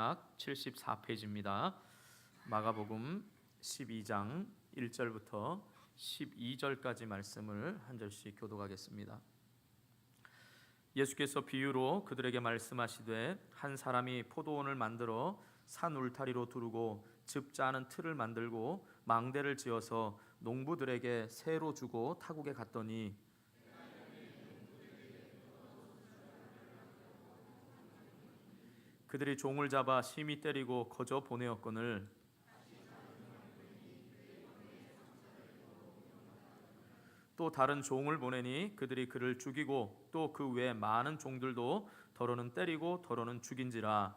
약 74페이지입니다. 마가복음 12장 1절부터 12절까지 말씀을 한 절씩 교독하겠습니다. 예수께서 비유로 그들에게 말씀하시되 한 사람이 포도원을 만들어 산 울타리로 두르고 즙자는 틀을 만들고 망대를 지어서 농부들에게 새로 주고 타국에 갔더니 그들이 종을 잡아 심히 때리고 거저 보내었거늘 또 다른 종을 보내니 그들이 그를 죽이고 또 그 외 많은 종들도 더러는 때리고 더러는 죽인지라.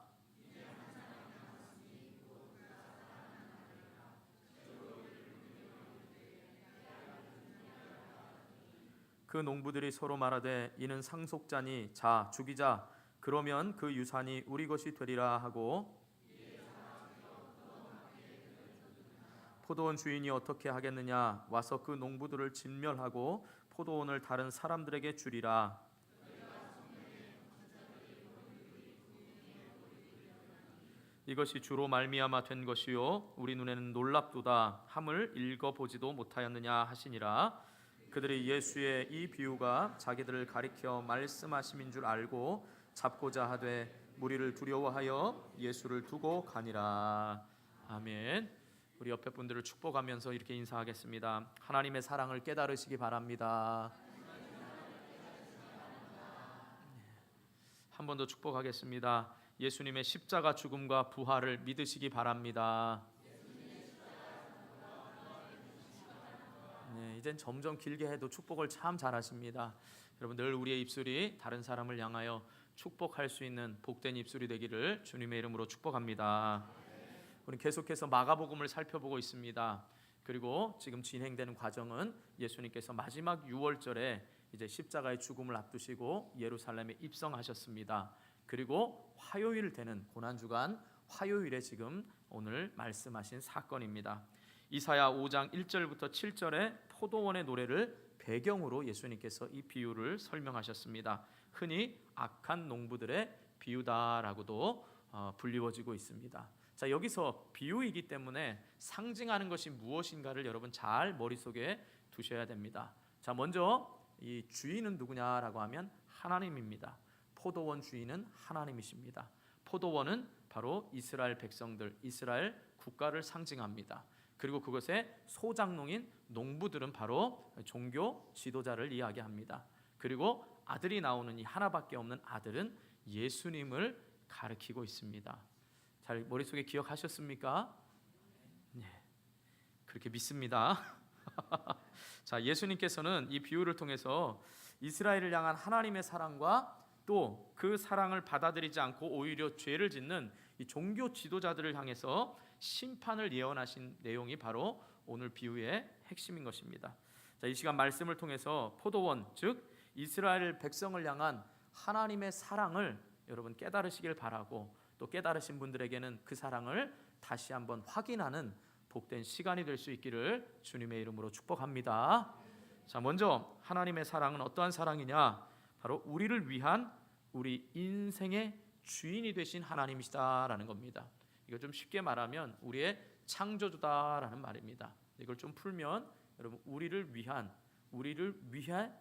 그 농부들이 서로 말하되 이는 상속자니 자 죽이자 그러면 그 유산이 우리 것이 되리라 하고 포도원 주인이 어떻게 하겠느냐 와서 그 농부들을 진멸하고 포도원을 다른 사람들에게 주리라. 이것이 주로 말미암아 된 것이요 우리 눈에는 놀랍도다 함을 읽어보지도 못하였느냐 하시니라. 그들이 예수의 이 비유가 자기들을 가리켜 말씀하심인 줄 알고 잡고자 하되 무리를 두려워하여 예수를 두고 가니라. 아멘. 우리 옆에 분들을 축복하면서 이렇게 인사하겠습니다. 하나님의 사랑을 깨달으시기 바랍니다. 한 번 더 축복하겠습니다. 예수님의 십자가 죽음과 부활을 믿으시기 바랍니다. 네, 이젠 점점 길게 해도 축복을 참 잘하십니다. 여러분 늘 우리의 입술이 다른 사람을 향하여 축복할 수 있는 복된 입술이 되기를 주님의 이름으로 축복합니다. 우리 계속해서 마가복음을 살펴보고 있습니다. 그리고 지금 진행되는 과정은 예수님께서 마지막 6월절에 이제 십자가의 죽음을 앞두시고 예루살렘에 입성하셨습니다. 그리고 화요일 되는 고난주간 화요일에 지금 오늘 말씀하신 사건입니다. 이사야 5장 1절부터 7절의 포도원의 노래를 배경으로 예수님께서 이 비유를 설명하셨습니다. 흔히 악한 농부들의 비유다라고도 불리워지고 있습니다. 자, 여기서 비유이기 때문에 상징하는 것이 무엇인가를 여러분 잘 머릿속에 두셔야 됩니다. 자, 먼저 이 주인은 누구냐라고 하면 하나님입니다. 포도원 주인은 하나님이십니다. 포도원은 바로 이스라엘 백성들, 이스라엘 국가를 상징합니다. 그리고 그것의 소장농인 농부들은 바로 종교 지도자를 이야기합니다. 그리고 아들이 나오는 이 하나밖에 없는 아들은 예수님을 가리키고 있습니다. 잘 머릿속에 기억하셨습니까? 네, 그렇게 믿습니다. 자, 예수님께서는 이 비유를 통해서 이스라엘을 향한 하나님의 사랑과 또 그 사랑을 받아들이지 않고 오히려 죄를 짓는 이 종교 지도자들을 향해서 심판을 예언하신 내용이 바로 오늘 비유의 핵심인 것입니다. 자, 이 시간 말씀을 통해서 포도원 즉 이스라엘 백성을 향한 하나님의 사랑을 여러분 깨달으시길 바라고 또 깨달으신 분들에게는 그 사랑을 다시 한번 확인하는 복된 시간이 될 수 있기를 주님의 이름으로 축복합니다. 자, 먼저 하나님의 사랑은 어떠한 사랑이냐? 바로 우리를 위한 우리 인생의 주인이 되신 하나님이시다라는 겁니다. 이걸 좀 쉽게 말하면 우리의 창조주다라는 말입니다. 이걸 좀 풀면 여러분 우리를 위해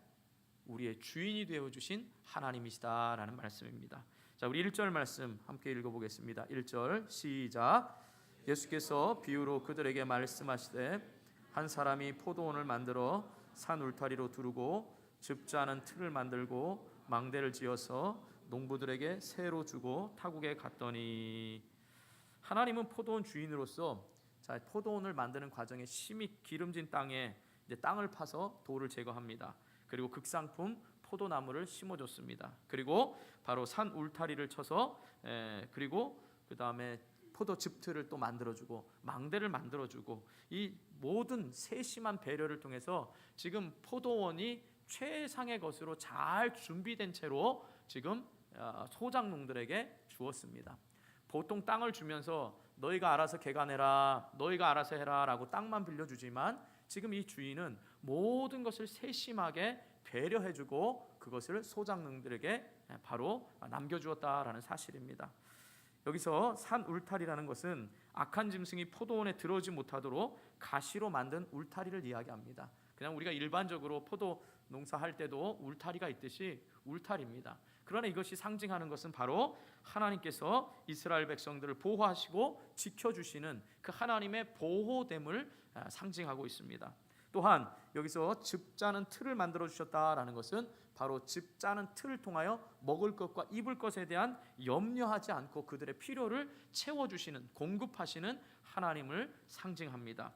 우리의 주인이 되어 주신 하나님이시다라는 말씀입니다. 자, 우리 1절 말씀 함께 읽어보겠습니다. 1절 시작. 예수께서 비유로 그들에게 말씀하시되 한 사람이 포도원을 만들어 산 울타리로 두르고 즙자는 틀을 만들고 망대를 지어서 농부들에게 새로 주고 타국에 갔더니 하나님은 포도원 주인으로서 자, 포도원을 만드는 과정에 심히 기름진 땅에 이제 땅을 파서 돌을 제거합니다. 그리고 극상품 포도나무를 심어줬습니다. 그리고 바로 산 울타리를 쳐서 그리고 그 다음에 포도즙틀을 또 만들어주고 망대를 만들어주고 이 모든 세심한 배려를 통해서 지금 포도원이 최상의 것으로 잘 준비된 채로 지금 소작농들에게 주었습니다. 보통 땅을 주면서 너희가 알아서 개간해라, 너희가 알아서 해라 라고 땅만 빌려주지만 지금 이 주인은 모든 것을 세심하게 배려해주고 그것을 소작농들에게 바로 남겨주었다라는 사실입니다. 여기서 산 울타리라는 것은 악한 짐승이 포도원에 들어오지 못하도록 가시로 만든 울타리를 이야기합니다. 그냥 우리가 일반적으로 포도 농사할 때도 울타리가 있듯이 울타리입니다. 그러나 이것이 상징하는 것은 바로 하나님께서 이스라엘 백성들을 보호하시고 지켜주시는 그 하나님의 보호됨을 상징하고 있습니다. 또한 여기서 즙 짜는 틀을 만들어 주셨다라는 것은 바로 즙 짜는 틀을 통하여 먹을 것과 입을 것에 대한 염려하지 않고 그들의 필요를 채워주시는, 공급하시는 하나님을 상징합니다.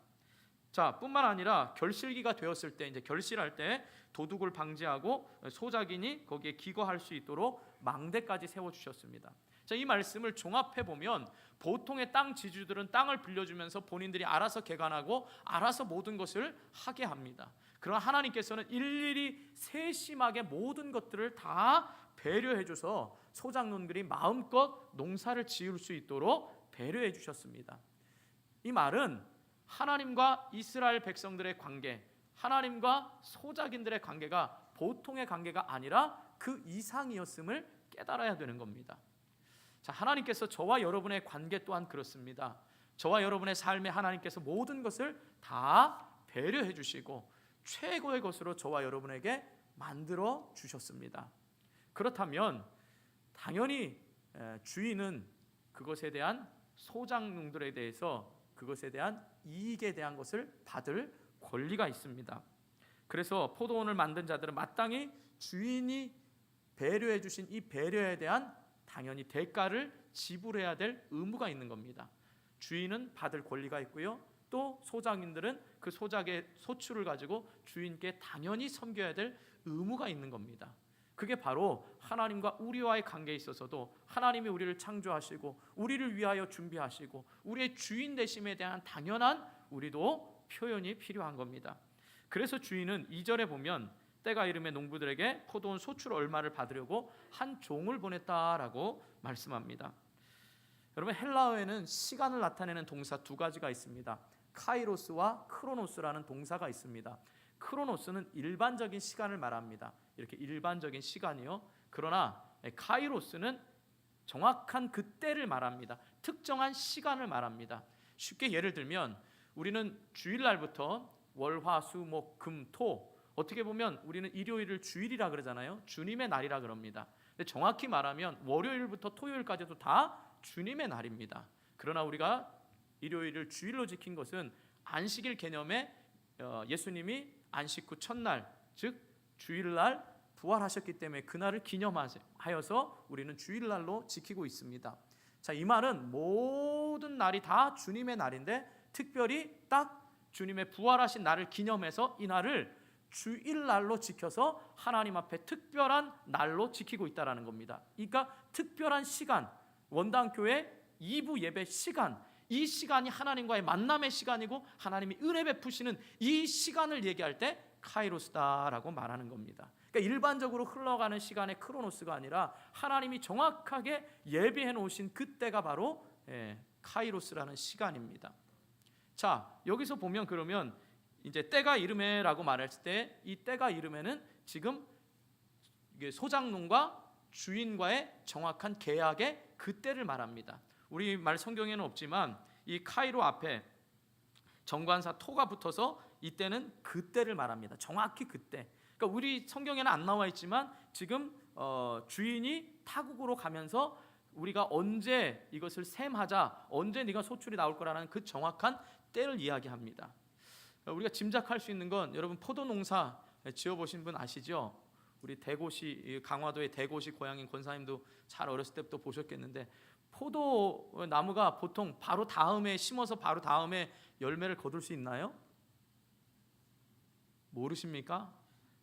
자, 뿐만 아니라 결실기가 되었을 때, 이제 결실할 때 도둑을 방지하고 소작인이 거기에 기거할 수 있도록 망대까지 세워주셨습니다. 자, 이 말씀을 종합해 보면 보통의 땅 지주들은 땅을 빌려주면서 본인들이 알아서 개간하고 알아서 모든 것을 하게 합니다. 그러나 하나님께서는 일일이 세심하게 모든 것들을 다 배려해 줘서 소작농들이 마음껏 농사를 지을 수 있도록 배려해 주셨습니다. 이 말은 하나님과 이스라엘 백성들의 관계, 하나님과 소작인들의 관계가 보통의 관계가 아니라 그 이상이었음을 깨달아야 되는 겁니다. 자, 하나님께서 저와 여러분의 관계 또한 그렇습니다. 저와 여러분의 삶에 하나님께서 모든 것을 다 배려해 주시고 최고의 것으로 저와 여러분에게 만들어 주셨습니다. 그렇다면 당연히 주인은 그것에 대한 소작농들에 대해서 그것에 대한 이익에 대한 것을 받을 권리가 있습니다. 그래서 포도원을 만든 자들은 마땅히 주인이 배려해 주신 이 배려에 대한 당연히 대가를 지불해야 될 의무가 있는 겁니다. 주인은 받을 권리가 있고요. 또 소작인들은 그 소작의 소출을 가지고 주인께 당연히 섬겨야 될 의무가 있는 겁니다. 그게 바로 하나님과 우리와의 관계에 있어서도 하나님이 우리를 창조하시고 우리를 위하여 준비하시고 우리의 주인 되심에 대한 당연한 우리도 표현이 필요한 겁니다. 그래서 주인은 2절에 보면 때가 이름에 농부들에게 포도원 소출 얼마를 받으려고 한 종을 보냈다라고 말씀합니다. 여러분, 헬라어에는 시간을 나타내는 동사 두 가지가 있습니다. 카이로스와 크로노스라는 동사가 있습니다. 크로노스는 일반적인 시간을 말합니다. 이렇게 일반적인 시간이요. 그러나 카이로스는 정확한 그때를 말합니다. 특정한 시간을 말합니다. 쉽게 예를 들면 우리는 주일날부터 월, 화, 수, 목, 금, 토, 어떻게 보면 우리는 일요일을 주일이라 그러잖아요. 주님의 날이라 그럽니다. 근데 정확히 말하면 월요일부터 토요일까지도 다 주님의 날입니다. 그러나 우리가 일요일을 주일로 지킨 것은 안식일 개념에 예수님이 안식 후 첫날, 즉 주일날 부활하셨기 때문에 그날을 기념하여서 우리는 주일날로 지키고 있습니다. 자, 이 말은 모든 날이 다 주님의 날인데 특별히 딱 주님의 부활하신 날을 기념해서 이 날을 주일날로 지켜서 하나님 앞에 특별한 날로 지키고 있다는 겁니다. 그러니까 특별한 시간, 원당교회 2부 예배 시간, 이 시간이 하나님과의 만남의 시간이고 하나님이 은혜 베푸시는 이 시간을 얘기할 때 카이로스다라고 말하는 겁니다. 그러니까 일반적으로 흘러가는 시간의 크로노스가 아니라 하나님이 정확하게 예비해 놓으신 그때가 바로 카이로스라는 시간입니다. 자, 여기서 보면 그러면 이제 때가 이르매라고 말했을 때 이 때가 이르매는 지금 이게 소작농과 주인과의 정확한 계약의 그때를 말합니다. 우리 말 성경에는 없지만 이 카이로 앞에 정관사 토가 붙어서 이때는 그때를 말합니다. 정확히 그때. 그러니까 우리 성경에는 안 나와 있지만 지금 주인이 타국으로 가면서 우리가 언제 이것을 셈하자, 언제 네가 소출이 나올 거라는 그 정확한 때를 이야기합니다. 우리가 짐작할 수 있는 건 여러분 포도 농사 지어보신 분 아시죠? 우리 대고시, 강화도의 대고시 고향인 권사님도 잘 어렸을 때부터 보셨겠는데 포도 나무가 보통 바로 다음에 심어서 바로 다음에 열매를 거둘 수 있나요? 모르십니까?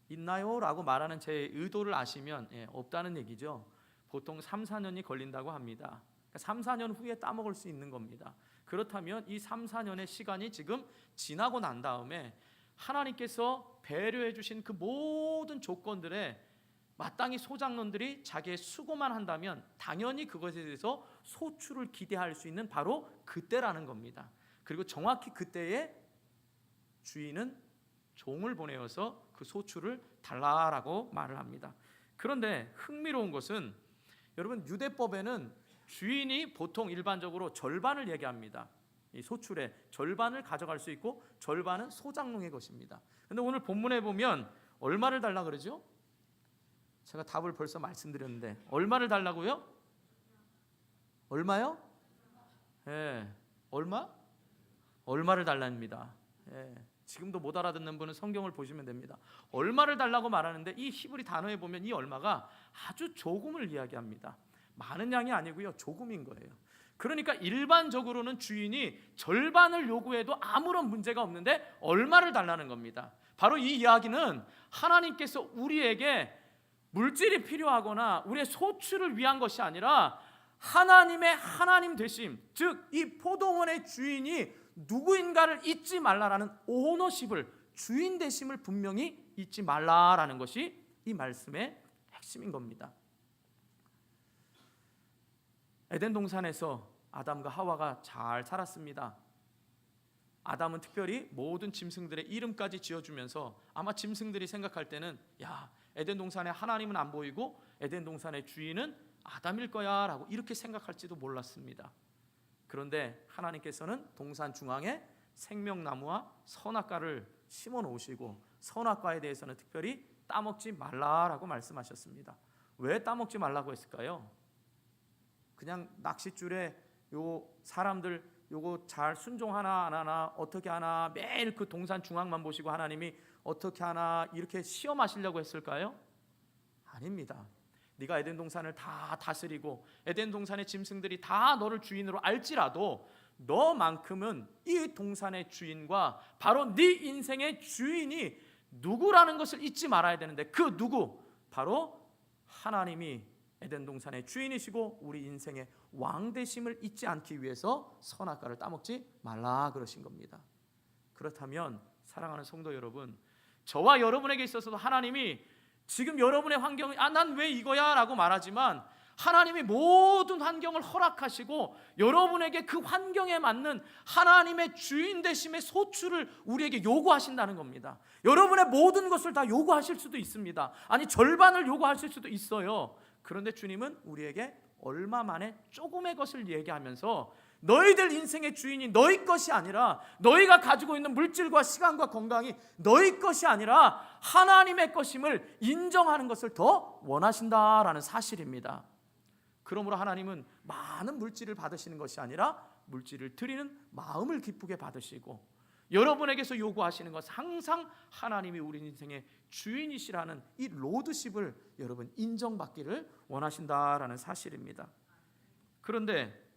있나요? 라고 말하는 제 의도를 아시면 없다는 얘기죠. 보통 3, 4년이 걸린다고 합니다. 그러니까 3, 4년 후에 따먹을 수 있는 겁니다. 그렇다면 이 3, 4년의 시간이 지금 지나고 난 다음에 하나님께서 배려해 주신 그 모든 조건들에 마땅히 소작농들이 자기의 수고만 한다면 당연히 그것에 대해서 소출을 기대할 수 있는 바로 그때라는 겁니다. 그리고 정확히 그때에 주인은 종을 보내어서 그 소출을 달라라고 말을 합니다. 그런데 흥미로운 것은 여러분 유대법에는 주인이 보통 일반적으로 절반을 얘기합니다. 이 소출의 절반을 가져갈 수 있고 절반은 소장농의 것입니다. 근데 오늘 본문에 보면 얼마를 달라 그러죠? 제가 답을 벌써 말씀드렸는데 얼마를 달라고요? 얼마요? 예, 얼마를 달랍니다. 예, 지금도 못 알아듣는 분은 성경을 보시면 됩니다. 얼마를 달라고 말하는데 이 히브리 단어에 보면 이 얼마가 아주 조금을 이야기합니다. 많은 양이 아니고요, 조금인 거예요. 그러니까 일반적으로는 주인이 절반을 요구해도 아무런 문제가 없는데 얼마를 달라는 겁니다. 바로 이 이야기는 하나님께서 우리에게 물질이 필요하거나 우리의 소출을 위한 것이 아니라 하나님의 하나님 되심, 즉 이 포도원의 주인이 누구인가를 잊지 말라라는 오너십을, 주인 되심을 분명히 잊지 말라라는 것이 이 말씀의 핵심인 겁니다. 에덴 동산에서 아담과 하와가 잘 살았습니다. 아담은 특별히 모든 짐승들의 이름까지 지어주면서 아마 짐승들이 생각할 때는 야, 에덴 동산에 하나님은 안 보이고 에덴 동산의 주인은 아담일 거야 라고 이렇게 생각할지도 몰랐습니다. 그런데 하나님께서는 동산 중앙에 생명나무와 선악과를 심어 놓으시고 선악과에 대해서는 특별히 따먹지 말라라고 말씀하셨습니다. 왜 따먹지 말라고 했을까요? 그냥 낚싯줄에 요 사람들 요거 잘 순종하나 안 하나 어떻게 하나 매일 그 동산 중앙만 보시고 하나님이 어떻게 하나 이렇게 시험하시려고 했을까요? 아닙니다. 네가 에덴 동산을 다 다스리고 에덴 동산의 짐승들이 다 너를 주인으로 알지라도 너만큼은 이 동산의 주인과 바로 네 인생의 주인이 누구라는 것을 잊지 말아야 되는데 그 누구? 바로 하나님이 에덴 동산의 주인이시고 우리 인생의 왕 되심을 잊지 않기 위해서 선악과를 따먹지 말라 그러신 겁니다. 그렇다면 사랑하는 성도 여러분, 저와 여러분에게 있어서도 하나님이 지금 여러분의 환경이 난 왜 이거야 라고 말하지만 하나님이 모든 환경을 허락하시고 여러분에게 그 환경에 맞는 하나님의 주인 되심의 소출을 우리에게 요구하신다는 겁니다. 여러분의 모든 것을 다 요구하실 수도 있습니다. 아니 절반을 요구하실 수도 있어요. 그런데 주님은 우리에게 얼마만에 조금의 것을 얘기하면서 너희들 인생의 주인이 너희 것이 아니라 너희가 가지고 있는 물질과 시간과 건강이 너희 것이 아니라 하나님의 것임을 인정하는 것을 더 원하신다라는 사실입니다. 그러므로 하나님은 많은 물질을 받으시는 것이 아니라 물질을 드리는 마음을 기쁘게 받으시고 여러분에게서 요구하시는 것은 항상 하나님이 우리 인생의 주인이시라는 이 로드십을 여러분 인정받기를 원하신다라는 사실입니다. 그런데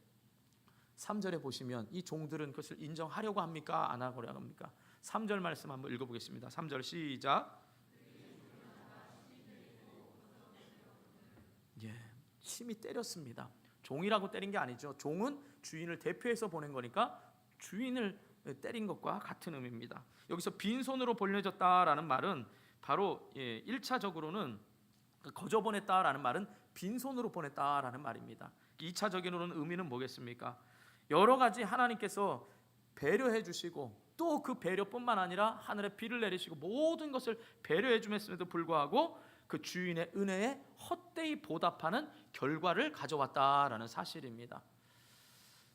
3절에 보시면 이 종들은 그것을 인정하려고 합니까? 안 하려고 합니까? 3절 말씀 한번 읽어보겠습니다. 3절 시작. 심히 때렸습니다. 종이라고 때린 게 아니죠. 종은 주인을 대표해서 보낸 거니까 주인을 때린 것과 같은 의미입니다. 여기서 빈손으로 보내졌다라는 말은 바로 1차적으로는 거저 보냈다라는 말은 빈손으로 보냈다라는 말입니다. 2차적으로는 의미는 뭐겠습니까? 여러 가지 하나님께서 배려해 주시고 또 그 배려뿐만 아니라 하늘에 비를 내리시고 모든 것을 배려해 주면서도 불구하고 그 주인의 은혜에 헛되이 보답하는 결과를 가져왔다라는 사실입니다.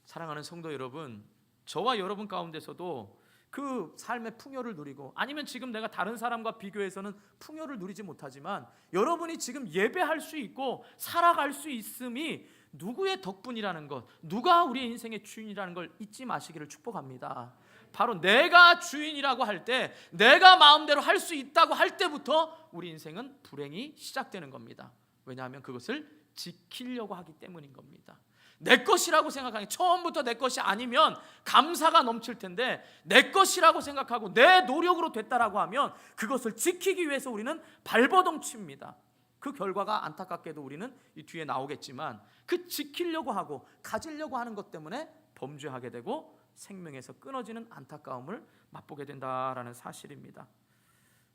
사랑하는 성도 여러분, 저와 여러분 가운데서도 그 삶의 풍요를 누리고 아니면 지금 내가 다른 사람과 비교해서는 풍요를 누리지 못하지만 여러분이 지금 예배할 수 있고 살아갈 수 있음이 누구의 덕분이라는 것, 누가 우리의 인생의 주인이라는 걸 잊지 마시기를 축복합니다. 바로 내가 주인이라고 할 때, 내가 마음대로 할 수 있다고 할 때부터 우리 인생은 불행이 시작되는 겁니다. 왜냐하면 그것을 지키려고 하기 때문인 겁니다. 내 것이라고 생각하니 처음부터 내 것이 아니면 감사가 넘칠 텐데 내 것이라고 생각하고 내 노력으로 됐다라고 하면 그것을 지키기 위해서 우리는 발버둥 칩니다. 그 결과가 안타깝게도 우리는 이 뒤에 나오겠지만 그 지키려고 하고 가지려고 하는 것 때문에 범죄하게 되고 생명에서 끊어지는 안타까움을 맛보게 된다라는 사실입니다.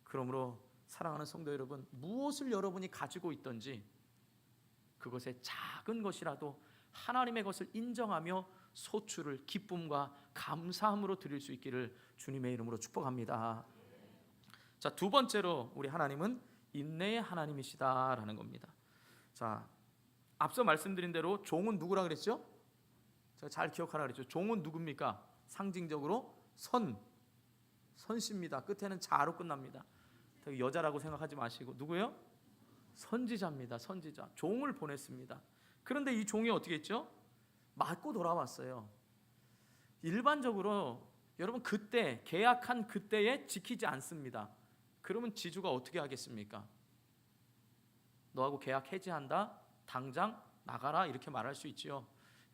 그러므로 사랑하는 성도 여러분, 무엇을 여러분이 가지고 있든지 그것의 작은 것이라도 하나님의 것을 인정하며 소출을 기쁨과 감사함으로 드릴 수 있기를 주님의 이름으로 축복합니다. 자, 두 번째로 우리 하나님은 인내의 하나님이시다라는 겁니다. 자, 앞서 말씀드린 대로 종은 누구라 그랬죠? 제가 잘 기억하라 그랬죠. 종은 누굽니까? 상징적으로 선씨입니다. 끝에는 자로 끝납니다. 여자라고 생각하지 마시고 누구요? 선지자입니다. 선지자. 종을 보냈습니다. 그런데 이 종이 어떻게 했죠? 맞고 돌아왔어요. 일반적으로 여러분 그때 계약한 그때에 지키지 않습니다. 그러면 지주가 어떻게 하겠습니까? 너하고 계약 해지한다. 당장 나가라 이렇게 말할 수 있지요.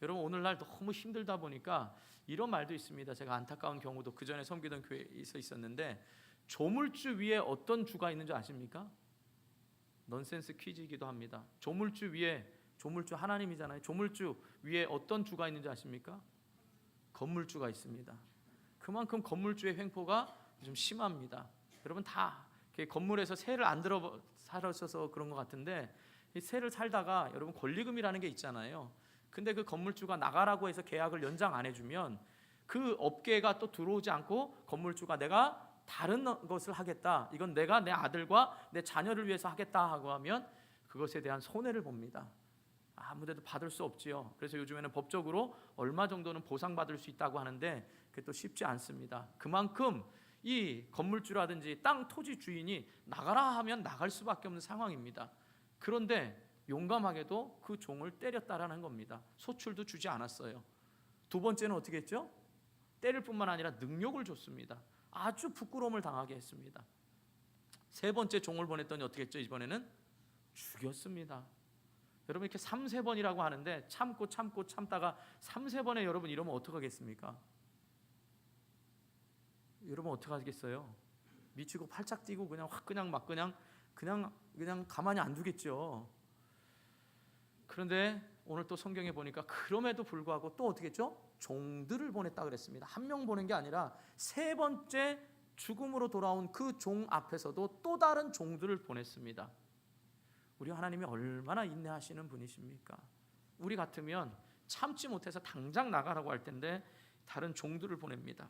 여러분 오늘날 너무 힘들다 보니까 이런 말도 있습니다. 제가 안타까운 경우도 그 전에 섬기던 교회에 있었는데 조물주 위에 어떤 주가 있는 줄 아십니까? 넌센스 퀴즈이기도 합니다. 조물주 하나님이잖아요. 조물주 위에 어떤 주가 있는 줄 아십니까? 건물주가 있습니다. 그만큼 건물주의 횡포가 좀 심합니다. 여러분 다 건물에서 세를 안 들어 살아셔서 그런 것 같은데 이 세를 살다가 여러분 권리금이라는 게 있잖아요. 근데 그 건물주가 나가라고 해서 계약을 연장 안 해주면 그 업계가 또 들어오지 않고 건물주가 내가 다른 것을 하겠다, 이건 내가 내 아들과 내 자녀를 위해서 하겠다 하고 하면 그것에 대한 손해를 봅니다. 아무데도 받을 수 없지요. 그래서 요즘에는 법적으로 얼마 정도는 보상받을 수 있다고 하는데 그게 또 쉽지 않습니다. 그만큼 이 건물주라든지 땅 토지 주인이 나가라 하면 나갈 수밖에 없는 상황입니다. 그런데 용감하게도 그 종을 때렸다라는 겁니다. 소출도 주지 않았어요. 두 번째는 어떻게 했죠? 때릴 뿐만 아니라 능욕을 줬습니다. 아주 부끄러움을 당하게 했습니다. 세 번째 종을 보냈더니 어떻게 했죠? 이번에는 죽였습니다. 여러분 이렇게 3-4번이라고 하는데 참다가 3-4번에 여러분 이러면 어떡하겠습니까? 여러분 어떡하겠어요? 미치고 팔짝 뛰고 그냥 가만히 안 두겠죠. 그런데 오늘 또 성경에 보니까 그럼에도 불구하고 또 어떻게 했죠? 종들을 보냈다 그랬습니다. 한 명 보낸 게 아니라 세 번째 죽음으로 돌아온 그 종 앞에서도 또 다른 종들을 보냈습니다. 우리 하나님이 얼마나 인내하시는 분이십니까? 우리 같으면 참지 못해서 당장 나가라고 할 텐데 다른 종들을 보냅니다.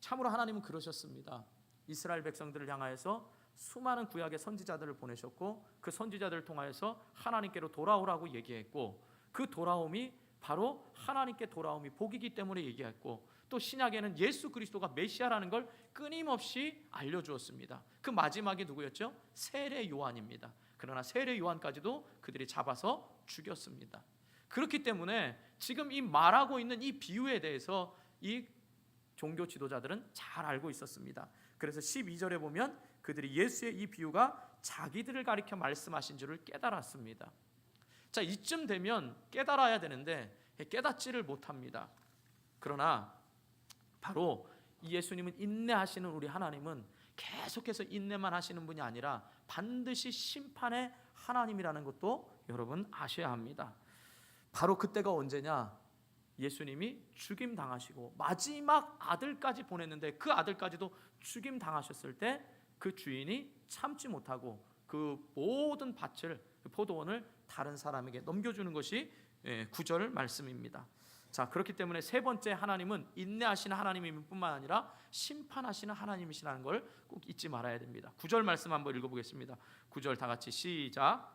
참으로 하나님은 그러셨습니다. 이스라엘 백성들을 향하여서 수많은 구약의 선지자들을 보내셨고 그 선지자들을 통하여서 하나님께로 돌아오라고 얘기했고 그 돌아옴이 바로 하나님께 돌아옴이 복이기 때문에 얘기했고 또 신약에는 예수 그리스도가 메시아라는 걸 끊임없이 알려주었습니다. 그 마지막이 누구였죠? 세례 요한입니다. 그러나 세례 요한까지도 그들이 잡아서 죽였습니다. 그렇기 때문에 지금 이 말하고 있는 이 비유에 대해서 이 종교 지도자들은 잘 알고 있었습니다. 그래서 12절에 보면 그들이 예수의 이 비유가 자기들을 가리켜 말씀하신 줄을 깨달았습니다. 자, 이쯤 되면 깨달아야 되는데 깨닫지를 못합니다. 그러나 바로 이 예수님은 인내하시는 우리 하나님은 계속해서 인내만 하시는 분이 아니라 반드시 심판의 하나님이라는 것도 여러분 아셔야 합니다. 바로 그때가 언제냐? 예수님이 죽임 당하시고 마지막 아들까지 보냈는데 그 아들까지도 죽임 당하셨을 때 그 주인이 참지 못하고 그 모든 밭을, 그 포도원을 다른 사람에게 넘겨주는 것이 9절 말씀입니다. 자, 그렇기 때문에 세 번째 하나님은 인내하시는 하나님일 뿐만 아니라 심판하시는 하나님이시라는 걸 꼭 잊지 말아야 됩니다. 9절 말씀 한번 읽어보겠습니다. 9절 다 같이 시작.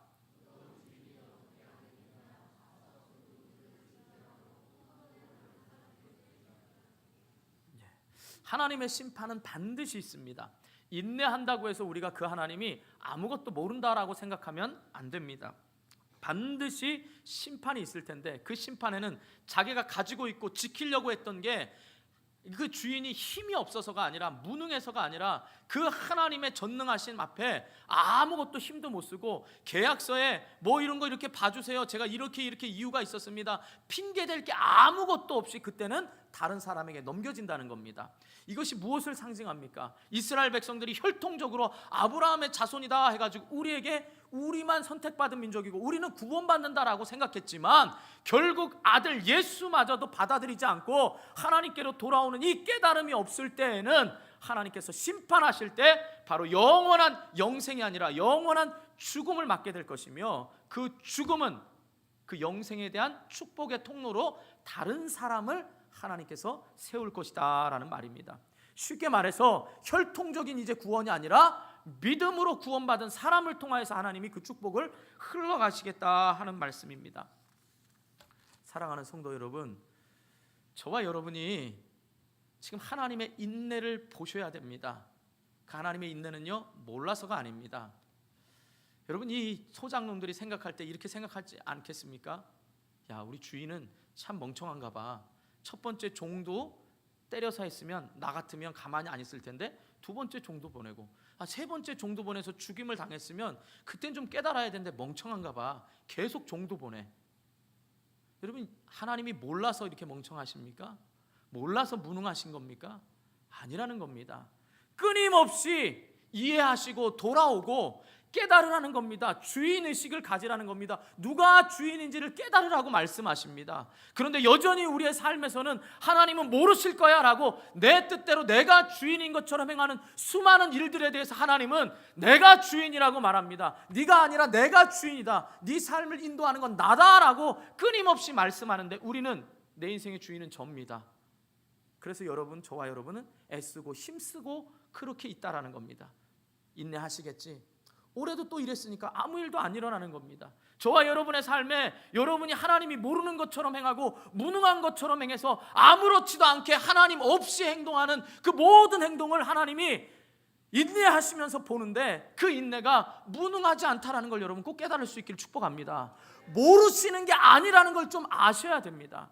하나님의 심판은 반드시 있습니다. 인내한다고 해서 우리가 그 하나님이 아무것도 모른다라고 생각하면 안 됩니다. 반드시 심판이 있을 텐데 그 심판에는 자기가 가지고 있고 지키려고 했던 게 그 주인이 힘이 없어서가 아니라 무능해서가 아니라 그 하나님의 전능하신 앞에 아무것도 힘도 못 쓰고 계약서에 뭐 이런 거 이렇게 봐주세요, 제가 이렇게 이유가 있었습니다, 핑계댈 게 아무것도 없이 그때는 다른 사람에게 넘겨진다는 겁니다. 이것이 무엇을 상징합니까? 이스라엘 백성들이 혈통적으로 아브라함의 자손이다 해가지고 우리만 선택받은 민족이고 우리는 구원받는다라고 생각했지만 결국 아들 예수마저도 받아들이지 않고 하나님께로 돌아오는 이 깨달음이 없을 때에는 하나님께서 심판하실 때 바로 영원한 영생이 아니라 영원한 죽음을 맞게 될 것이며 그 죽음은 그 영생에 대한 축복의 통로로 다른 사람을 하나님께서 세울 것이다 라는 말입니다. 쉽게 말해서 혈통적인 이제 구원이 아니라 믿음으로 구원받은 사람을 통하여서 하나님이 그 축복을 흘러가시겠다 하는 말씀입니다. 사랑하는 성도 여러분, 저와 여러분이 지금 하나님의 인내를 보셔야 됩니다. 그 하나님의 인내는요, 몰라서가 아닙니다. 여러분, 이 소장농들이 생각할 때 이렇게 생각하지 않겠습니까? 야, 우리 주인은 참 멍청한가 봐. 첫 번째 종도 때려서 했으면 나 같으면 가만히 안 있을 텐데 두 번째 종도 보내고, 세 번째 종도 보내서 죽임을 당했으면 그땐 좀 깨달아야 되는데 멍청한가 봐. 계속 종도 보내. 여러분, 하나님이 몰라서 이렇게 멍청하십니까? 몰라서 무능하신 겁니까? 아니라는 겁니다. 끊임없이 이해하시고 돌아오고 깨달으라는 겁니다. 주인의식을 가지라는 겁니다. 누가 주인인지를 깨달으라고 말씀하십니다. 그런데 여전히 우리의 삶에서는 하나님은 모르실 거야 라고 내 뜻대로 내가 주인인 것처럼 행하는 수많은 일들에 대해서 하나님은 내가 주인이라고 말합니다. 네가 아니라 내가 주인이다. 네 삶을 인도하는 건 나다 라고 끊임없이 말씀하는데 우리는 내 인생의 주인은 접니다. 그래서 여러분, 저와 여러분은 애쓰고 힘쓰고 그렇게 있다라는 겁니다. 인내하시겠지? 올해도 또 이랬으니까 아무 일도 안 일어나는 겁니다. 저와 여러분의 삶에 여러분이 하나님이 모르는 것처럼 행하고 무능한 것처럼 행해서 아무렇지도 않게 하나님 없이 행동하는 그 모든 행동을 하나님이 인내하시면서 보는데 그 인내가 무능하지 않다라는 걸 여러분 꼭 깨달을 수 있기를 축복합니다. 모르시는 게 아니라는 걸 좀 아셔야 됩니다.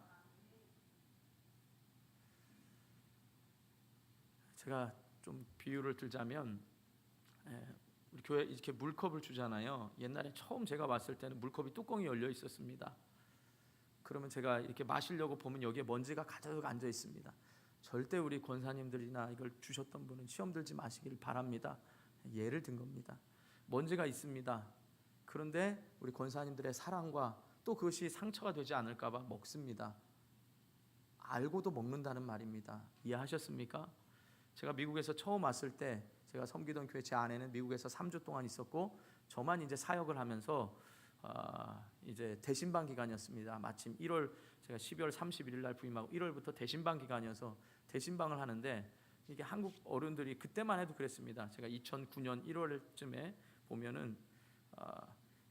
제가 좀 비유를 들자면, 우리 교회 이렇게 물컵을 주잖아요. 옛날에 처음 제가 왔을 때는 물컵이 뚜껑이 열려 있었습니다. 그러면 제가 이렇게 마시려고 보면 여기에 먼지가 가득 앉아 있습니다. 절대 우리 권사님들이나 이걸 주셨던 분은 시험 들지 마시길 바랍니다. 예를 든 겁니다. 먼지가 있습니다. 그런데 우리 권사님들의 사랑과 또 그것이 상처가 되지 않을까 봐 먹습니다. 알고도 먹는다는 말입니다. 이해하셨습니까? 제가 미국에서 처음 왔을 때 제가 섬기던 교회 제 아내는 미국에서 3주 동안 있었고 저만 이제 사역을 하면서 이제 대신방 기간이었습니다. 마침 1월 제가 12월 31일 날 부임하고 1월부터 대신방 기간이어서 대신방을 하는데 이게 한국 어른들이 그때만 해도 그랬습니다. 제가 2009년 1월쯤에 보면은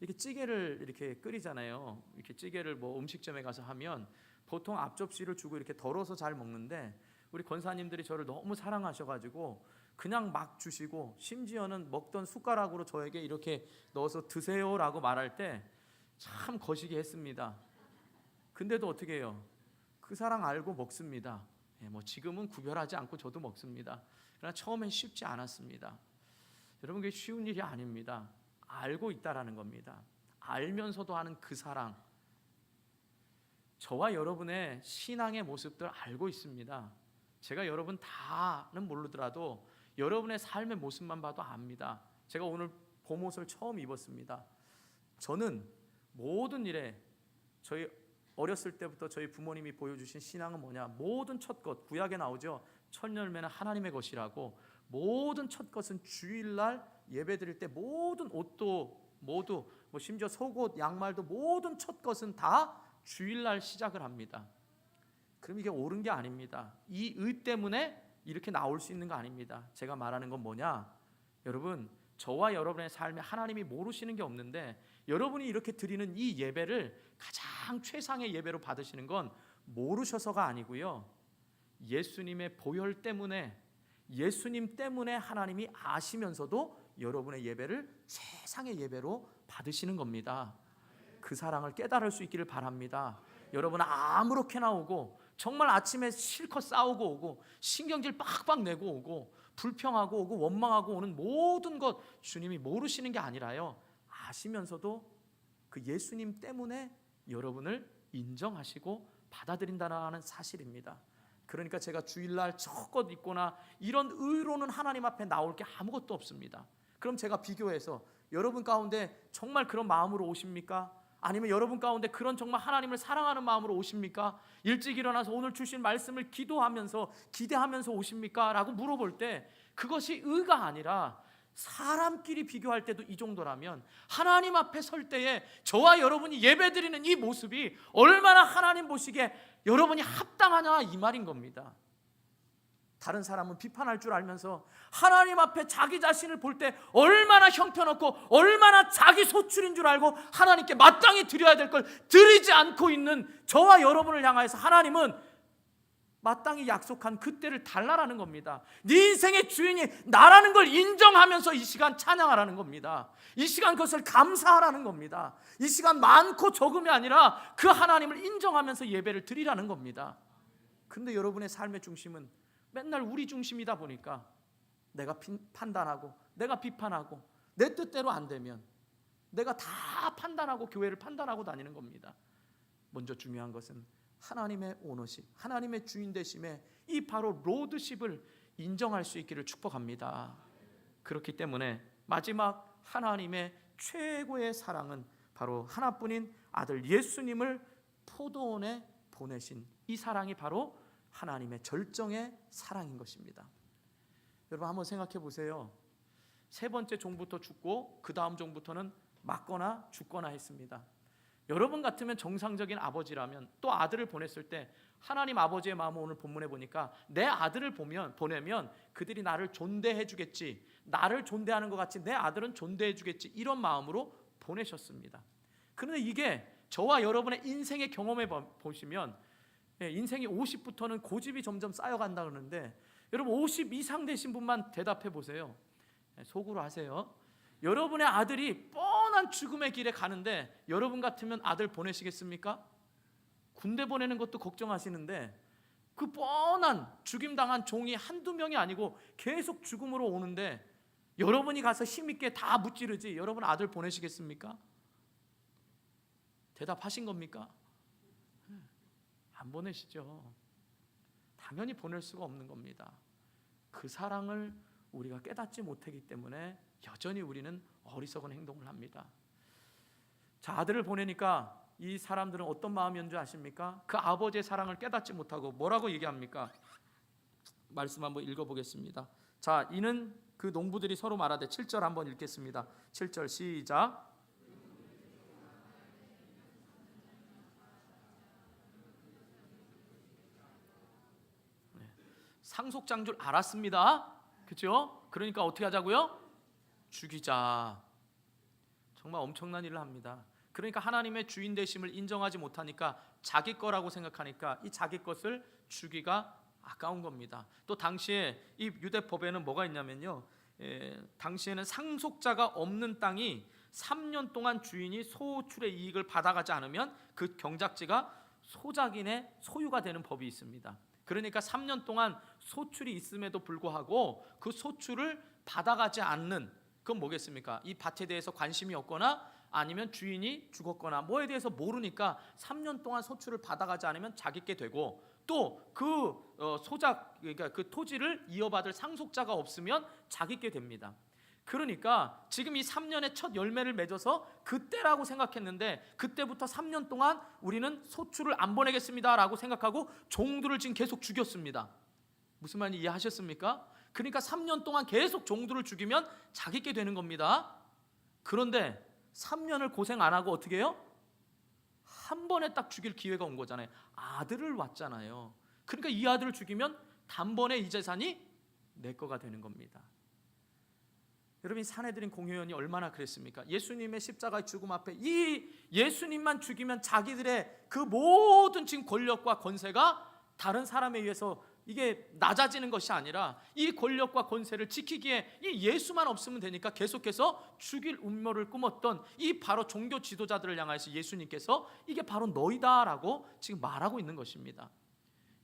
이렇게 찌개를 이렇게 끓이잖아요. 이렇게 찌개를 뭐 음식점에 가서 하면 보통 앞접시를 주고 이렇게 덜어서 잘 먹는데 우리 권사님들이 저를 너무 사랑하셔가지고 그냥 막 주시고 심지어는 먹던 숟가락으로 저에게 이렇게 넣어서 드세요라고 말할 때 참 거시기 했습니다. 근데도 어떻게 해요? 그 사랑 알고 먹습니다. 뭐 지금은 구별하지 않고 저도 먹습니다. 그러나 처음엔 쉽지 않았습니다. 여러분, 그게 쉬운 일이 아닙니다. 알고 있다라는 겁니다. 알면서도 하는 그 사랑. 저와 여러분의 신앙의 모습들 알고 있습니다. 제가 여러분 다는 모르더라도 여러분의 삶의 모습만 봐도 압니다. 제가 오늘 봄옷을 처음 입었습니다. 저는 모든 일에 저희 어렸을 때부터 저희 부모님이 보여주신 신앙은 뭐냐? 모든 첫 것, 구약에 나오죠. 첫 열매는 하나님의 것이라고. 모든 첫 것은 주일날 예배드릴 때 모든 옷도 모두 뭐 심지어 속옷, 양말도 모든 첫 것은 다 주일날 시작을 합니다. 그럼 이게 옳은 게 아닙니다. 이 의 때문에 이렇게 나올 수 있는 거 아닙니다. 제가 말하는 건 뭐냐? 여러분, 저와 여러분의 삶에 하나님이 모르시는 게 없는데 여러분이 이렇게 드리는 이 예배를 가장 최상의 예배로 받으시는 건 모르셔서가 아니고요. 예수님의 보혈 때문에, 예수님 때문에 하나님이 아시면서도 여러분의 예배를 최상의 예배로 받으시는 겁니다. 그 사랑을 깨달을 수 있기를 바랍니다. 여러분, 아무렇게나 오고 정말 아침에 실컷 싸우고 오고 신경질 빡빡 내고 오고 불평하고 오고 원망하고 오는 모든 것 주님이 모르시는 게 아니라요, 아시면서도 그 예수님 때문에 여러분을 인정하시고 받아들인다는 사실입니다. 그러니까 제가 주일날 저것 입거나 이런 의로는 하나님 앞에 나올 게 아무것도 없습니다. 그럼 제가 비교해서 여러분 가운데 정말 그런 마음으로 오십니까? 아니면 여러분 가운데 그런 정말 하나님을 사랑하는 마음으로 오십니까? 일찍 일어나서 오늘 주신 말씀을 기도하면서 기대하면서 오십니까? 라고 물어볼 때 그것이 의가 아니라 사람끼리 비교할 때도 이 정도라면 하나님 앞에 설 때에 저와 여러분이 예배드리는 이 모습이 얼마나 하나님 보시기에 여러분이 합당하냐 이 말인 겁니다. 다른 사람은 비판할 줄 알면서 하나님 앞에 자기 자신을 볼 때 얼마나 형편없고 얼마나 자기 소출인 줄 알고 하나님께 마땅히 드려야 될 걸 드리지 않고 있는 저와 여러분을 향하여서 하나님은 마땅히 약속한 그때를 달라라는 겁니다. 네 인생의 주인이 나라는 걸 인정하면서 이 시간 찬양하라는 겁니다. 이 시간 그것을 감사하라는 겁니다. 이 시간 많고 적음이 아니라 그 하나님을 인정하면서 예배를 드리라는 겁니다. 그런데 여러분의 삶의 중심은 맨날 우리 중심이다 보니까 내가 판단하고 내가 비판하고 내 뜻대로 안 되면 내가 다 판단하고 교회를 판단하고 다니는 겁니다. 먼저 중요한 것은 하나님의 오너십, 하나님의 주인 되심에 이 바로 로드십을 인정할 수 있기를 축복합니다. 그렇기 때문에 마지막 하나님의 최고의 사랑은 바로 하나뿐인 아들 예수님을 포도원에 보내신 이 사랑이 바로 하나님의 절정의 사랑인 것입니다. 여러분 한번 생각해 보세요. 세 번째 종부터 죽고 그 다음 종부터는 맞거나 죽거나 했습니다. 여러분 같으면 정상적인 아버지라면 또 아들을 보냈을 때 하나님 아버지의 마음은 오늘 본문에 보니까 내 아들을 보내면 그들이 나를 존대해 주겠지, 나를 존대하는 것 같이 내 아들은 존대해 주겠지, 이런 마음으로 보내셨습니다. 그런데 이게 저와 여러분의 인생의 경험에 보시면 인생이 50부터는 고집이 점점 쌓여간다 그러는데 여러분 50 이상 되신 분만 대답해 보세요. 속으로 하세요. 여러분의 아들이 뻔한 죽음의 길에 가는데 여러분 같으면 아들 보내시겠습니까? 군대 보내는 것도 걱정하시는데 그 뻔한 죽임당한 종이 한두 명이 아니고 계속 죽음으로 오는데 여러분이 가서 힘있게 다 무찌르지 여러분 아들 보내시겠습니까? 대답하신 겁니까? 안 보내시죠. 당연히 보낼 수가 없는 겁니다. 그 사랑을 우리가 깨닫지 못하기 때문에 여전히 우리는 어리석은 행동을 합니다. 자, 아들을 보내니까 이 사람들은 어떤 마음이었는지 아십니까? 그 아버지의 사랑을 깨닫지 못하고 뭐라고 얘기합니까? 말씀 한번 읽어보겠습니다. 자, 이는 그 농부들이 서로 말하되 7절 한번 읽겠습니다. 7절 시작. 상속자인 줄 알았습니다. 그렇죠? 그러니까 어떻게 하자고요? 죽이자. 정말 엄청난 일을 합니다. 그러니까 하나님의 주인 되심을 인정하지 못하니까 자기 거라고 생각하니까 이 자기 것을 주기가 아까운 겁니다. 또 당시에 이 유대 법에는 뭐가 있냐면요, 당시에는 상속자가 없는 땅이 3년 동안 주인이 소출의 이익을 받아가지 않으면 그 경작지가 소작인의 소유가 되는 법이 있습니다. 그러니까 3년 동안 소출이 있음에도 불구하고 그 소출을 받아가지 않는, 그건 뭐겠습니까? 이 밭에 대해서 관심이 없거나 아니면 주인이 죽었거나 뭐에 대해서 모르니까 3년 동안 소출을 받아가지 않으면 자기께 되고, 또 그 소작, 그러니까 그 토지를 이어받을 상속자가 없으면 자기께 됩니다. 그러니까 지금 이 3년의 첫 열매를 맺어서 그때라고 생각했는데 그때부터 3년 동안 우리는 소출을 안 보내겠습니다 라고 생각하고 종들을 지금 계속 죽였습니다. 무슨 말인지 이해하셨습니까? 그러니까 3년 동안 계속 종들을 죽이면 자기께 되는 겁니다. 그런데 3년을 고생 안 하고 어떻게 해요? 한 번에 딱 죽일 기회가 온 거잖아요. 아들을 왔잖아요. 그러니까 이 아들을 죽이면 단번에 이 재산이 내 거가 되는 겁니다. 여러분, 사내들인 공회원이 얼마나 그랬습니까? 예수님의 십자가의 죽음 앞에 이 예수님만 죽이면 자기들의 그 모든 지금 권력과 권세가 다른 사람에 의해서 이게 낮아지는 것이 아니라 이 권력과 권세를 지키기에 이 예수만 없으면 되니까 계속해서 죽일 음모를 꾸몄던 이 바로 종교 지도자들을 향해서 예수님께서 이게 바로 너희다라고 지금 말하고 있는 것입니다.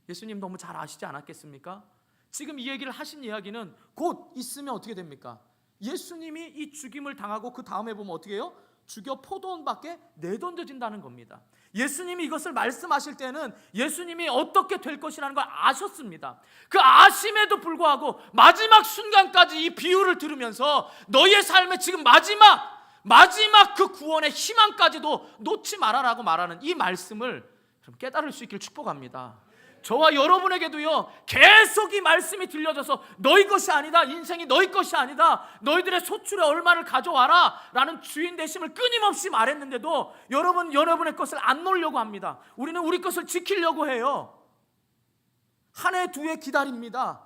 예수님 너무 잘 아시지 않았겠습니까? 지금 이 얘기를 하신 이야기는 곧 있으면 어떻게 됩니까? 예수님이 이 죽임을 당하고 그 다음에 보면 어떻게 해요? 죽여 포도원 밖에 내던져진다는 겁니다. 예수님이 이것을 말씀하실 때는 예수님이 어떻게 될 것이라는 걸 아셨습니다. 그 아심에도 불구하고 마지막 순간까지 이 비유를 들으면서 너희의 삶의 지금 마지막 그 구원의 희망까지도 놓지 말아라고 말하는 이 말씀을 깨달을 수 있기를 축복합니다. 저와 여러분에게도요, 계속 이 말씀이 들려져서 너희 것이 아니다, 인생이 너희 것이 아니다, 너희들의 소출의 얼마를 가져와라 라는 주인 되심을 끊임없이 말했는데도 여러분의 것을 안 놓으려고 합니다. 우리는 우리 것을 지키려고 해요. 한 해 두 해 기다립니다.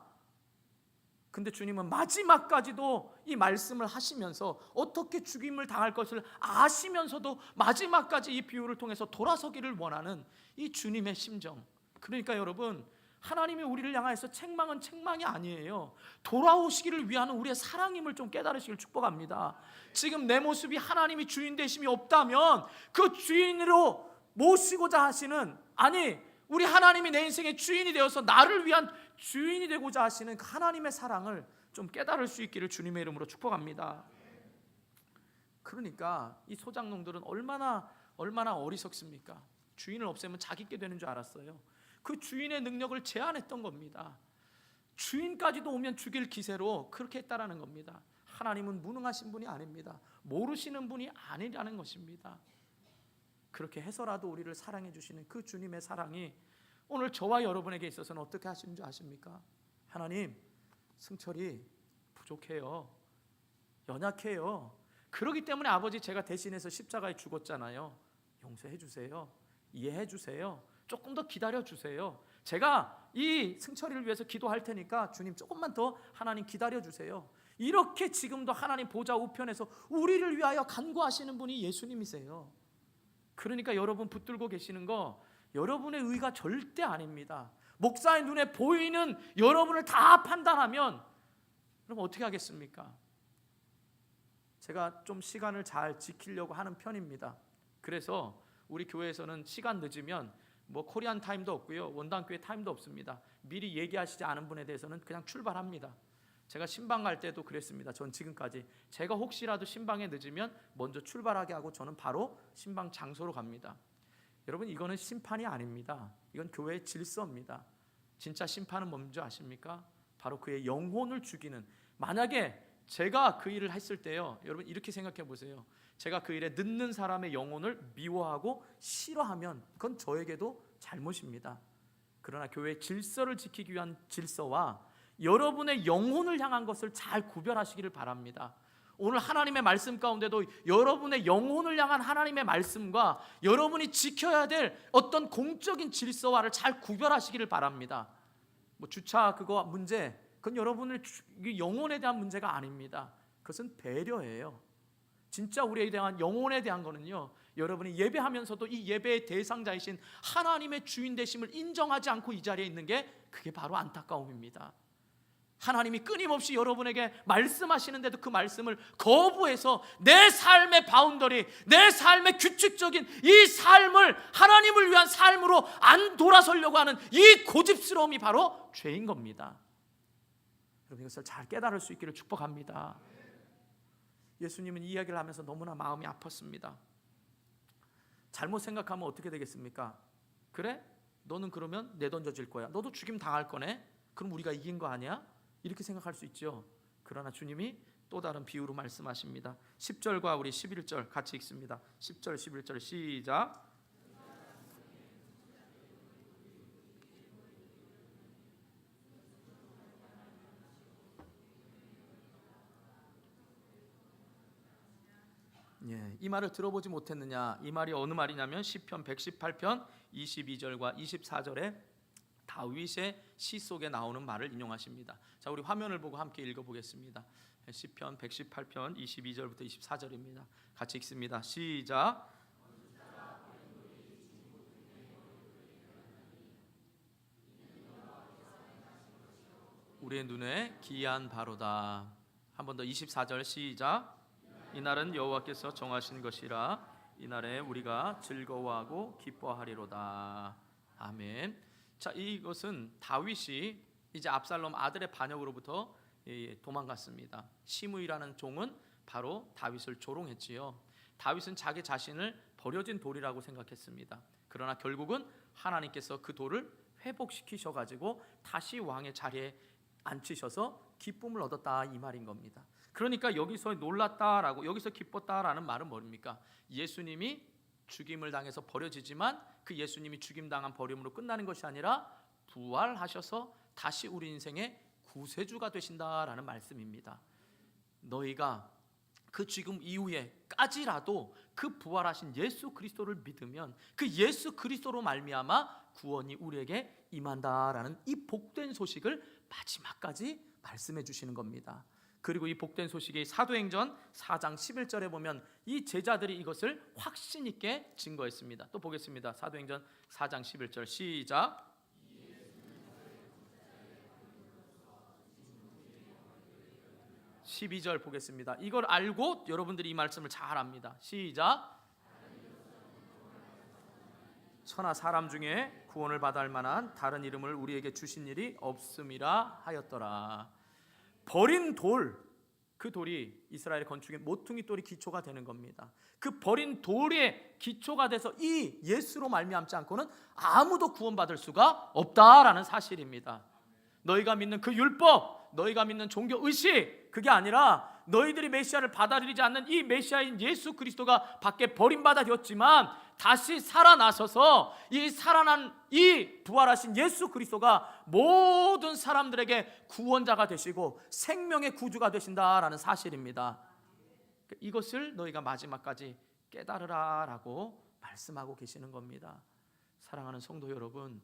근데 주님은 마지막까지도 이 말씀을 하시면서 어떻게 죽임을 당할 것을 아시면서도 마지막까지 이 비유를 통해서 돌아서기를 원하는 이 주님의 심정. 그러니까 여러분, 하나님이 우리를 향하여서 책망은 책망이 아니에요. 돌아오시기를 위한 우리의 사랑임을 좀 깨달으시길 축복합니다. 지금 내 모습이 하나님이 주인 되심이 없다면 그 주인으로 모시고자 하시는, 아니 우리 하나님이 내 인생의 주인이 되어서 나를 위한 주인이 되고자 하시는 그 하나님의 사랑을 좀 깨달을 수 있기를 주님의 이름으로 축복합니다. 그러니까 이 소작농들은 얼마나 어리석습니까? 주인을 없애면 자기께 되는 줄 알았어요. 그 주인의 능력을 제한했던 겁니다. 주인까지도 오면 죽일 기세로 그렇게 했다라는 겁니다. 하나님은 무능하신 분이 아닙니다. 모르시는 분이 아니라는 것입니다. 그렇게 해서라도 우리를 사랑해 주시는 그 주님의 사랑이 오늘 저와 여러분에게 있어서는 어떻게 하시는 줄 아십니까? 하나님, 승철이 부족해요. 연약해요. 그렇기 때문에 아버지 제가 대신해서 십자가에 죽었잖아요. 용서해 주세요. 이해해 주세요. 조금 더 기다려 주세요. 제가 이 승철이를 위해서 기도할 테니까 주님 조금만 더 하나님 기다려 주세요. 이렇게 지금도 하나님 보좌 우편에서 우리를 위하여 간구하시는 분이 예수님이세요. 그러니까 여러분 붙들고 계시는 거 여러분의 의가 절대 아닙니다. 목사의 눈에 보이는 여러분을 다 판단하면 그럼 어떻게 하겠습니까? 제가 좀 시간을 잘 지키려고 하는 편입니다. 그래서 우리 교회에서는 시간 늦으면 뭐 코리안 타임도 없고요, 원당교회 타임도 없습니다. 미리 얘기하시지 않은 분에 대해서는 그냥 출발합니다. 제가 신방 갈 때도 그랬습니다. 전 지금까지 제가 혹시라도 신방에 늦으면 먼저 출발하게 하고 저는 바로 신방 장소로 갑니다. 여러분, 이거는 심판이 아닙니다. 이건 교회의 질서입니다. 진짜 심판은 뭔지 아십니까? 바로 그의 영혼을 죽이는, 만약에 제가 그 일을 했을 때요, 여러분 이렇게 생각해 보세요. 제가 그 일에 늦는 사람의 영혼을 미워하고 싫어하면 그건 저에게도 잘못입니다. 그러나 교회의 질서를 지키기 위한 질서와 여러분의 영혼을 향한 것을 잘 구별하시기를 바랍니다. 오늘 하나님의 말씀 가운데도 여러분의 영혼을 향한 하나님의 말씀과 여러분이 지켜야 될 어떤 공적인 질서와를 잘 구별하시기를 바랍니다. 뭐 주차 그거 문제, 그건 여러분의 영혼에 대한 문제가 아닙니다. 그것은 배려예요. 진짜 우리에 대한 영혼에 대한 거는요, 여러분이 예배하면서도 이 예배의 대상자이신 하나님의 주인 되심을 인정하지 않고 이 자리에 있는 게 그게 바로 안타까움입니다. 하나님이 끊임없이 여러분에게 말씀하시는데도 그 말씀을 거부해서 내 삶의 바운더리, 내 삶의 규칙적인 이 삶을 하나님을 위한 삶으로 안 돌아서려고 하는 이 고집스러움이 바로 죄인 겁니다. 여러분 이것을 잘 깨달을 수 있기를 축복합니다. 예수님은 이 이야기를 하면서 너무나 마음이 아팠습니다. 잘못 생각하면 어떻게 되겠습니까? 그래? 너는 그러면 내던져질 거야. 너도 죽임 당할 거네. 그럼 우리가 이긴 거 아니야? 이렇게 생각할 수 있죠. 그러나 주님이 또 다른 비유로 말씀하십니다. 10절과 우리 11절 같이 읽습니다. 10절 11절 시작. 예, 이 말을 들어보지 못했느냐? 이 말이 어느 말이냐면 시편 118편 22절과 24절에 다윗의 시 속에 나오는 말을 인용하십니다. 자, 우리 화면을 보고 함께 읽어보겠습니다. 시편 118편 22절부터 24절입니다. 같이 읽습니다. 시작. 우리의 눈에 기이한 바로다. 한 번 더 24절 시작. 이날은 여호와께서 정하신 것이라 이날에 우리가 즐거워하고 기뻐하리로다. 아멘. 자, 이것은 다윗이 이제 압살롬 아들의 반역으로부터 도망갔습니다. 시므이라는 종은 바로 다윗을 조롱했지요. 다윗은 자기 자신을 버려진 돌이라고 생각했습니다. 그러나 결국은 하나님께서 그 돌을 회복시키셔가지고 다시 왕의 자리에 앉히셔서 기쁨을 얻었다, 이 말인 겁니다. 그러니까 여기서 놀랐다라고, 여기서 기뻤다라는 말은 뭡니까? 예수님이 죽임을 당해서 버려지지만 그 예수님이 죽임당한 버림으로 끝나는 것이 아니라 부활하셔서 다시 우리 인생의 구세주가 되신다라는 말씀입니다. 너희가 그 죽음 이후에까지라도 그 부활하신 예수 그리스도를 믿으면 그 예수 그리스도로 말미암아 구원이 우리에게 임한다라는 이 복된 소식을 마지막까지 말씀해 주시는 겁니다. 그리고 이 복된 소식이 사도행전 4장 11절에 보면 이 제자들이 이것을 확신 있게 증거했습니다. 또 보겠습니다. 사도행전 4장 11절 시작. 12절 보겠습니다. 이걸 알고 여러분들이 이 말씀을 잘 압니다. 시작. 천하 사람 중에 구원을 받을 만한 다른 이름을 우리에게 주신 일이 없음이라 하였더라. 버린 돌, 그 돌이 이스라엘 건축의 모퉁이 돌이 기초가 되는 겁니다. 그 버린 돌의 기초가 돼서 이 예수로 말미암지 않고는 아무도 구원받을 수가 없다라는 사실입니다. 너희가 믿는 그 율법, 너희가 믿는 종교 의식, 그게 아니라 너희들이 메시아를 받아들이지 않는 이 메시아인 예수 그리스도가 밖에 버림받아 되었지만 다시 살아나셔서 이 살아난 이 부활하신 예수 그리스도가 모든 사람들에게 구원자가 되시고 생명의 구주가 되신다라는 사실입니다. 이것을 너희가 마지막까지 깨달으라 라고 말씀하고 계시는 겁니다. 사랑하는 성도 여러분,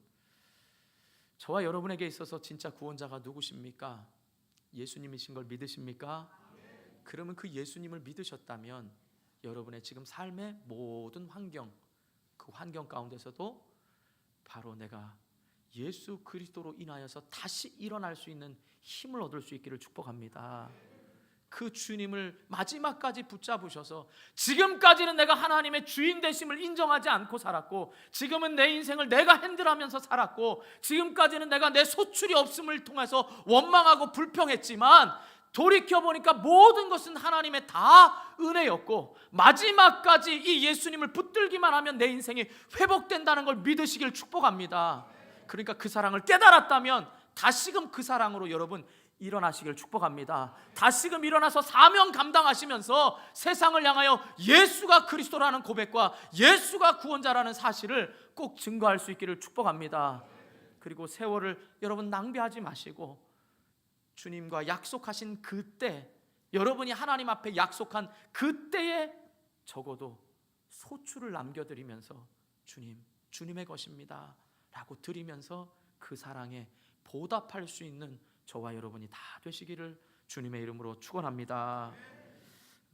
저와 여러분에게 있어서 진짜 구원자가 누구십니까? 예수님이신 걸 믿으십니까? 그러면 그 예수님을 믿으셨다면 여러분의 지금 삶의 모든 환경, 그 환경 가운데서도 바로 내가 예수 그리스도로 인하여서 다시 일어날 수 있는 힘을 얻을 수 있기를 축복합니다. 그 주님을 마지막까지 붙잡으셔서 지금까지는 내가 하나님의 주인 되심을 인정하지 않고 살았고, 지금은 내 인생을 내가 핸들하면서 살았고, 지금까지는 내가 내 소출이 없음을 통해서 원망하고 불평했지만 돌이켜보니까 모든 것은 하나님의 다 은혜였고 마지막까지 이 예수님을 붙들기만 하면 내 인생이 회복된다는 걸 믿으시길 축복합니다. 그러니까 그 사랑을 깨달았다면 다시금 그 사랑으로 여러분 일어나시길 축복합니다. 다시금 일어나서 사명 감당하시면서 세상을 향하여 예수가 그리스도라는 고백과 예수가 구원자라는 사실을 꼭 증거할 수 있기를 축복합니다. 그리고 세월을 여러분 낭비하지 마시고 주님과 약속하신 그때, 여러분이 하나님 앞에 약속한 그때에 적어도 소출을 남겨드리면서 주님의 것입니다 라고 드리면서 그 사랑에 보답할 수 있는 저와 여러분이 다 되시기를 주님의 이름으로 축원합니다.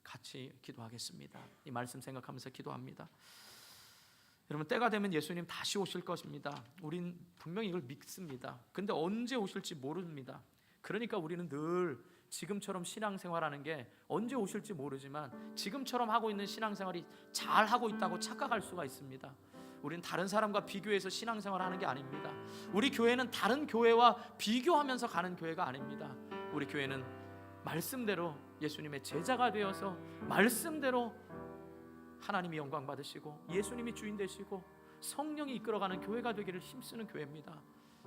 같이 기도하겠습니다. 이 말씀 생각하면서 기도합니다. 여러분, 때가 되면 예수님 다시 오실 것입니다. 우린 분명히 이걸 믿습니다. 근데 언제 오실지 모릅니다. 그러니까 우리는 늘 지금처럼 신앙생활하는 게 언제 오실지 모르지만 지금처럼 하고 있는 신앙생활이 잘 하고 있다고 착각할 수가 있습니다. 우리는 다른 사람과 비교해서 신앙생활하는 게 아닙니다. 우리 교회는 다른 교회와 비교하면서 가는 교회가 아닙니다. 우리 교회는 말씀대로 예수님의 제자가 되어서 말씀대로 하나님이 영광 받으시고 예수님이 주인 되시고 성령이 이끌어가는 교회가 되기를 힘쓰는 교회입니다.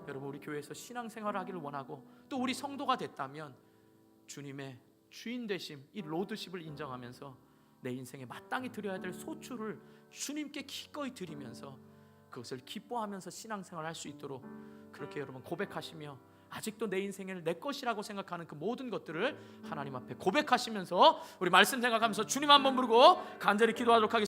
여러분, 우리 교회에서 신앙생활을 하기를 원하고 또 우리 성도가 됐다면 주님의 주인 되심, 이 로드십을 인정하면서 내 인생에 마땅히 드려야 될 소출을 주님께 기꺼이 드리면서 그것을 기뻐하면서 신앙생활을 할 수 있도록 그렇게 여러분 고백하시며, 아직도 내 인생을 내 것이라고 생각하는 그 모든 것들을 하나님 앞에 고백하시면서 우리 말씀 생각하면서 주님 한번 부르고 간절히 기도하도록 하겠습니다.